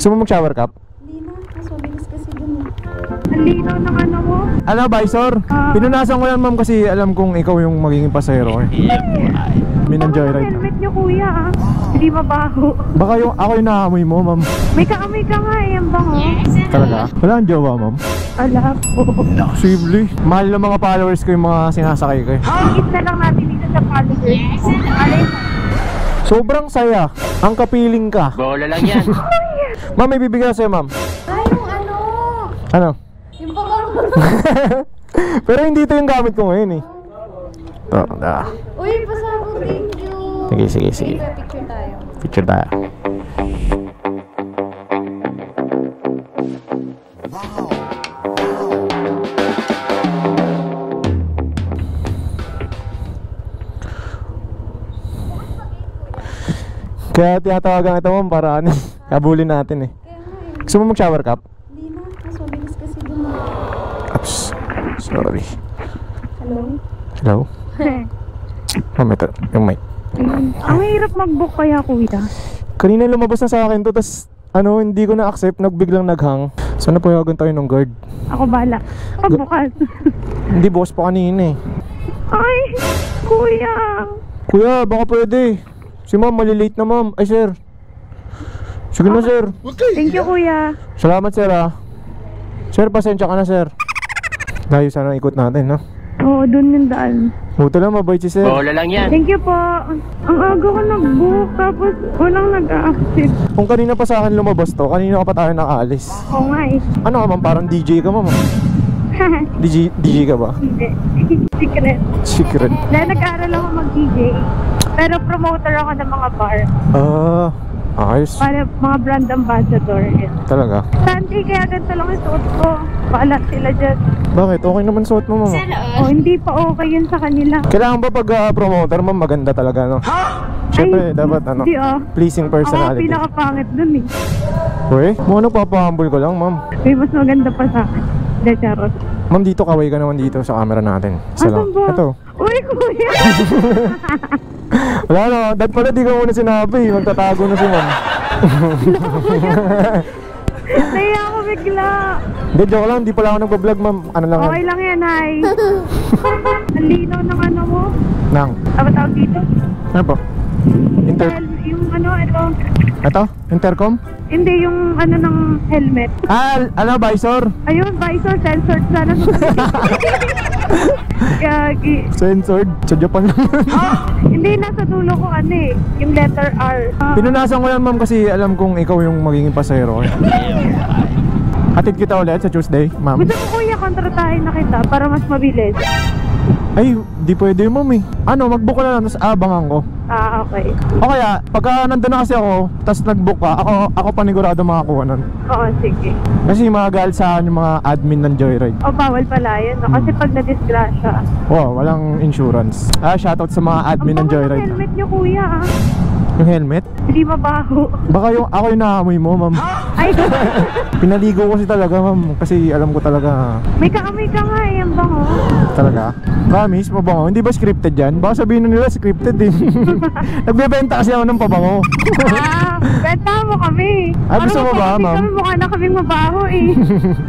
Gusto mo mag-shower cap? Hindi na, mas mabilis kasi dun eh. Ang linaw ng ano mo? Ano, Visor? Pinunasan ko yan, ma'am, kasi alam kong ikaw yung magiging pasahero eh. May nang-joyride. Helmet niyo kuya ah. Hindi mabaho. Baka yung ako yung naamoy mo, ma'am. May kaamoy ka nga eh, ang bango. Talaga? Wala ang jowa, ma'am? Ala po. Posible. Mahal ng mga followers ko yung mga sinasakay ko eh. Higit na lang natin dito sa followers. Alay. Sobrang saya. Ang kapiling ka. Bola lang yan. Ma'am, may bibigyan sa'yo, ma'am. Ay, yung ano? Ano? Yung baka. Pero hindi ito yung gamit ko ngayon eh. Ito, Uy, pasabog, thank you. Sige. Picture tayo. Picture tayo. Kaya tinatawagan ito, ma'am, para ano, kabulin natin eh. Gusto mo mag-shower cap? Hindi na, mas mabilis kasi dun. Oops. Sorry. Hello? Hello? Ma'am, ito, yung mic. Ang hirap mag-book kaya kuya. Kanina lumabas na sa akin to, tas ano, hindi ko na-accept, nagbiglang naghang. Sana payagan tayo ng guard. Ako bala. Pagbukas. Hindi, bukas pa kanina eh. Ay, kuya. Kuya, baka pwede. Si ma'am, malilate na ma'am. Ay, sir. Sige na, sir. Thank you kuya. Salamat, sir, ah. Sir, pasensya ka na, sir. Layo sana ikot natin, no? Oo, dun yung daan. Buto lang, mabait si sir. Bola lang yan. Thank you po. Ang aga ko nag-book, tapos walang nag-a-accept. Kung kanina pa sa akin lumabas to, kanina ka pa tayo nakaalis. Oo nga eh. Ano ka, ma'am? Parang DJ ka, ma'am. DJ ka ba? Hindi. Secret. Secret. Dahil nag-aaral ako mag-DJ. Pero promoter ako ng mga bar. Ayos. Para mga brand ambassador. Yun. Talaga? Santi, kaya ganito lang yung suot ko. Paalat sila dyan. Bakit? Okay naman suot mo, ma'am. Oh, hindi pa okay yun sa kanila. Kailangan ba pag promoter, ma'am, maganda talaga, no? Siyempre, dapat, ano, hindi pleasing Ako personality. pinakapangit dun eh. Uy, mo ano, papahambol ko lang, ma'am. May mas maganda pa sa akin. De charot. Ma'am, dito, kaway ka naman dito sa camera natin. Isa lang. Asan ba? Ito. Uy, kuya! Wala na, dahil pala di ka muna sinabi. Magtatago na si ma'am. Naya ako bigla. Hindi, joke lang. Di pala ako nagpa-vlog, ma'am. Ano lang Okay yan? lang yan, hi. Ang linaw ng ano mo. Nang. Ano tawag dito? Ano po? Dahil yung ano, Ito? Intercom? hindi yung ano ng helmet. Ano, visor? Ayun, visor, censored sana. Gagi. Censored? Sa Japan lang. Hindi, nasa dulo ko ano eh. Yung letter R. Pinunasan ko yan, ma'am, kasi alam kong ikaw yung magiging pasahero. Hatid kita ulit sa Tuesday, ma'am. Gusto ko kuya, kontratahin na kita para mas mabilis. Ay, di pwede, ma'am eh. Ano, mag-book ka na lang, tapos abangan ko. Okay. O kaya, pagka nandun na kasi ako, tapos nag-book ka, ako panigurado makakuha nun. Oo, sige. Kasi magagal sa akin yung mga admin ng Joyride. O, bawal pala yun. No? Kasi pag na-disgrasya. Wow, walang insurance. Shoutout sa mga admin ng Ang Joyride. helmet nyo kuya ah. Yung helmet? Hindi mabaho. Baka yung ako yung naamoy mo, ma'am. Ay, Pinaligo ko kasi talaga, ma'am. Kasi alam ko talaga. may kaamoy ka nga eh, ang bango. Talaga? Promise, mabango. Hindi ba scripted yan? Baka sabihin na nila scripted din. Nagbebenta kasi ako ng pabango. Benta mo kami. Gusto mo ba, ma'am? Kami mukha na kaming mabaho eh.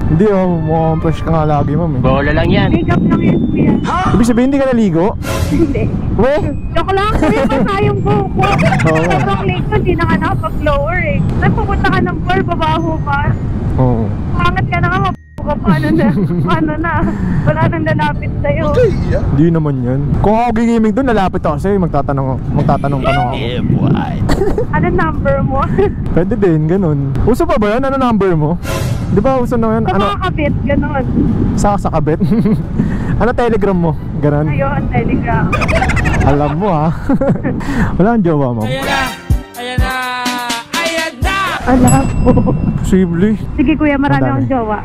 Hindi, mukhang fresh ka nga lagi, ma'am. Bola lang yan. Makeup lang yun kuya. Ibig sabihin, hindi ka naligo? Hindi. We? Joke lang, kuya, masayang buko. Sobrang late ko, hindi na ka nakapag-blower eh. Nagpupunta ka ng bar, babaho ka. Oo. Pangat ka na nga, mabaho ka. Paano na? Wala nang lalapit sa'yo. Hindi naman yan. Kung ako gigimig doon, nalapit ako sa'yo. Magtatanong pa lang ako. Ano number mo? Pwede din, ganun. Uso pa ba yan? Ano number mo? Di ba uso na yan? Sa Ano? mga kabit, ganon. Sa kabit? Ano telegram mo? Ganon? Ayun, telegram. Alam mo ha. Wala ang jowa mo. Ayan na! Ayan na! Ayan na! Alam po. Posible. Sige kuya, marami Madami. akong jowa.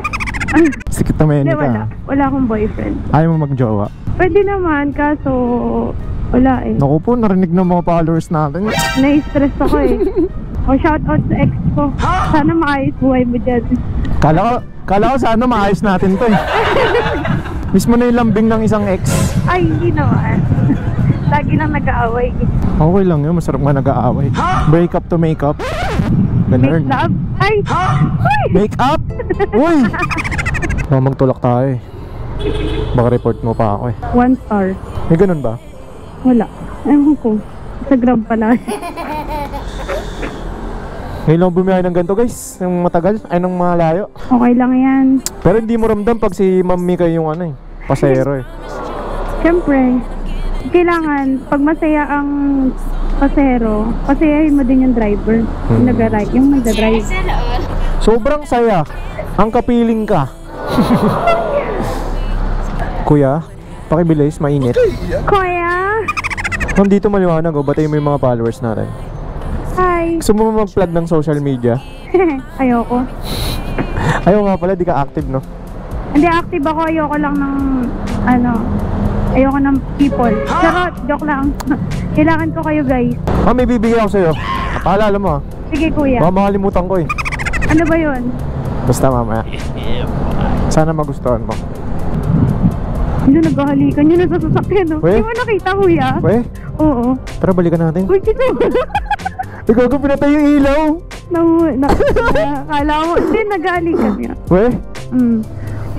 Sikit na Hindi, meni wala. ka. Wala akong boyfriend. Ayaw mo mag-jowa. Pwede naman, kaso wala eh. Naku po, narinig ng mga followers natin. Na-stress ako eh. O shoutout sa ex ko. Sana maayos buhay mo dyan. Kala ko sana maayos natin to eh. Mismo na yung lambing ng isang ex. Ay, hindi naman. Lagi lang nag-aaway. Okay lang yun, masarap nga nag-aaway. Break up to make up. Ganun. Make love? Ay! Uy! Make up? Uy! Mamang tulak tayo eh. Baka report mo pa ako eh. 1 star. May ganun ba? Wala. Ewan ko. Sa Grab pala. Ngayon lang bumiyahe ng ganito guys. Yung matagal, ay nang malayo. Okay lang yan. Pero hindi mo ramdam pag si Ma'am Mika yung ano eh, pasahero eh. Siyempre, kailangan, pag masaya ang pasahero, pasayahin mo din yung driver. Yung nag-ride, yung nagda-drive. Sobrang saya. Ang kapiling ka. Kuya, pakibilis, mainit. Kuya! Ma'am, dito maliwanag oh, batayin mo yung mga followers natin. Hi! Gusto mo mag-plug ng social media? Ayoko. Ayaw nga pala, di ka active no? Hindi, active ako. Ayoko lang ng, ayoko ng people. Charot, joke lang. Kailangan ko kayo guys. Ma'am, may bibigyan ako sa'yo. Paalala mo ah. Sige kuya. Baka makalimutan ko eh. Ano ba yun? Basta mamaya. Sana magustuhan mo. Hindi, naghahalikan yun sa sasakyan, no? Weh? Hindi mo nakita, kuya? Weh, Oo. tara balikan natin. Uy, kasi Ikaw ko pinatay yung ilaw. kala mo, hindi, naghahalikan niya. Weh,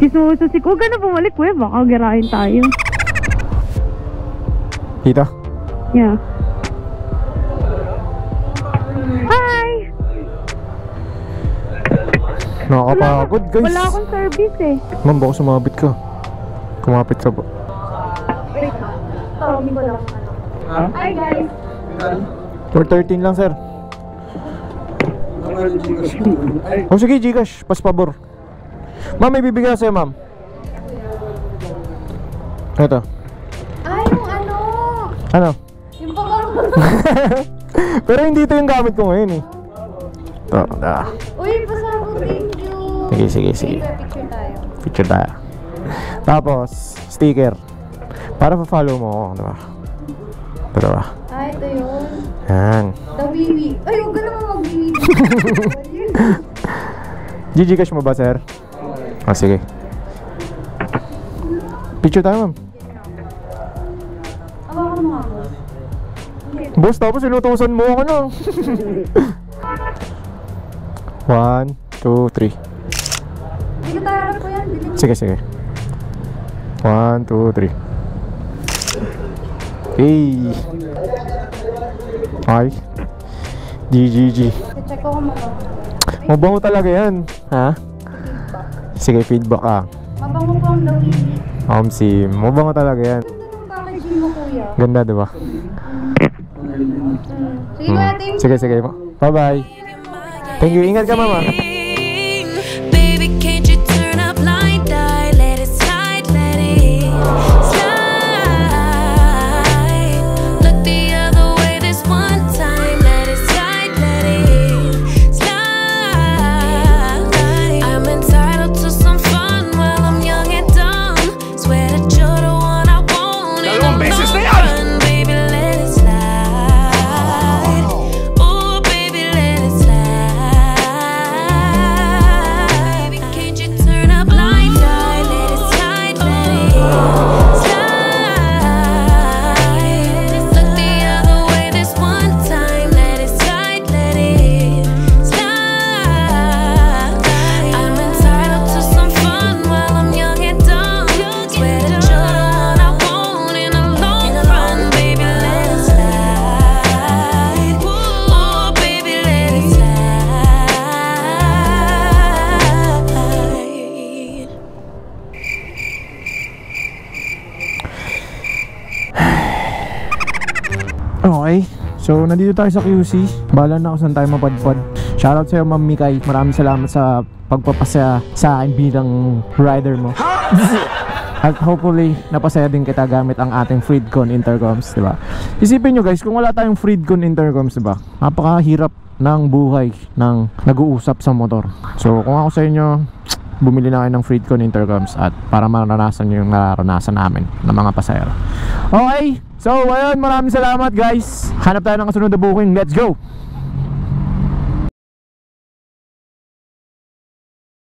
Si Suso, si Kuga na bumalik, kuya, baka girahin tayo. tita. Yeah. Hi! Nakakapagod guys. Wala akong service eh. Ma'am, baka sumabit ka. Kumapit ka po. Tawagin ko lang. Hi guys! 413 lang sir. Oh sige, Gcash, pas pabor. Ma'am, may bibigyan sa'yo ma'am. Ito. Ay, yung ano? Ano? Yung baka... Pero hindi ito yung gamit ko ngayon eh. Ito, Uy, pasako, thank you. Sige. Picture tayo. Picture tayo. Tapos, sticker. Para pa-follow mo ako, diba? Ito diba? Ah, ito yun. Yan. The Wiwi. Ay, huwag ka naman mag-Wiwi. Gcash mo ba, sir? Ah, sige. Picture tayo, ma'am. Awakan mo ako. Boss, tapos inutusan mo ako, no? 1, 2, 3. Hindi ka tayo ko yan. Sige. 1, 2, 3. Hey! Ay! GGG. Check ko kung Mabango talaga yan. Ha? Sige, feedback ka. mabango po ang The Wiwi. Omsim, mabango talaga yan. Ganda ng packaging mo, kuya. Ganda, diba? Sige, kuya, thank you. Sige. Bye-bye. Thank you. Ingat ka, mama. Baby, can't you turn up blind eye? Let it slide, let it slide. Look the other way this one time. Let it slide, let it slide. I'm entitled to some fun while I'm young and dumb. Swear that you're the one I want in the long run. Baby, let it slide. Oh, baby, let it slide. Baby, can't you turn a blind eye? Let it slide, let it slide. Look the other way this one time. Let it slide, let it slide. I'm entitled to some fun while I'm young and dumb. Swear that you're the one I want in the long run. Baby, let it slide. Oh, baby, let it slide. Okay. So, nandito tayo sa QC. Bahala na ako saan tayo mapadpad. Shoutout sa'yo, Ma'am Mikay. Maraming salamat sa pagpapasaya sa akin bilang rider mo. At hopefully, napasaya din kita gamit ang ating Freedcon intercoms, diba? Isipin nyo guys, kung wala tayong Freedcon intercoms, diba? Napakahirap ng buhay ng nag-uusap sa motor. So, kung ako sa inyo, bumili na kayo ng Freedcon intercoms at para maranasan nyo yung naranasan namin ng mga pasahero. Okay, so ayun, maraming salamat guys. Hanap tayo ng kasunod na booking. Let's go!